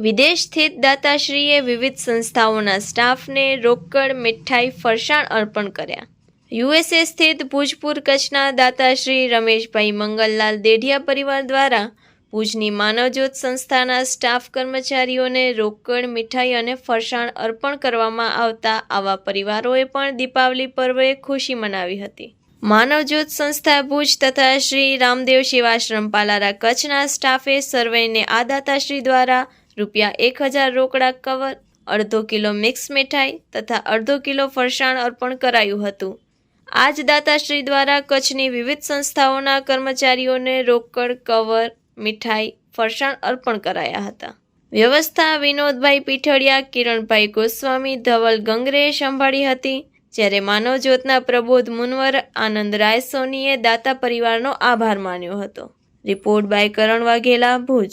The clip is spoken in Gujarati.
વિદેશ સ્થિત દાતાશ્રીએ વિવિધ સંસ્થાઓના સ્ટાફને રોકડ મીઠાઈ ફરસાણ અર્પણ કર્યા। યુએસએ સ્થિત ભુજપુર કચ્છના દાતાશ્રી રમેશભાઈ મંગલલાલ દેઢિયા પરિવાર દ્વારા ભુજની માનવજ્યોત સંસ્થાના સ્ટાફ કર્મચારીઓને રોકડ મીઠાઈ અને ફરસાણ અર્પણ કરવામાં આવતા આવા પરિવારોએ પણ દીપાવલી પર્વે ખુશી મનાવી હતી। માનવજ્યોત સંસ્થા ભુજ તથા શ્રી રામદેવ સેવાશ્રમ પાલારા કચ્છના સ્ટાફે સર્વેને આ દાતાશ્રી દ્વારા ₹1000 રોકડા કવર, અડધો કિલો મિક્સ મીઠાઈ તથા અડધો કિલો ફરસાણ અર્પણ કરાયું હતું। આ જ દાતાશ્રી દ્વારા કચ્છની વિવિધ સંસ્થાઓના કર્મચારીઓને રોકડ કવર, મીઠાઈ, ફરસાણ અર્પણ કરાયા હતા। વ્યવસ્થા વિનોદભાઈ પીઠડિયા, કિરણભાઈ ગોસ્વામી, ધવલ ગંગરેએ સંભાળી હતી, જ્યારે માનવજ્યોતના પ્રબોધ મુનવર, આનંદ રાય સોનીએ દાતા પરિવારનો આભાર માન્યો હતો। Report by Karan Vaghela, Bhuj.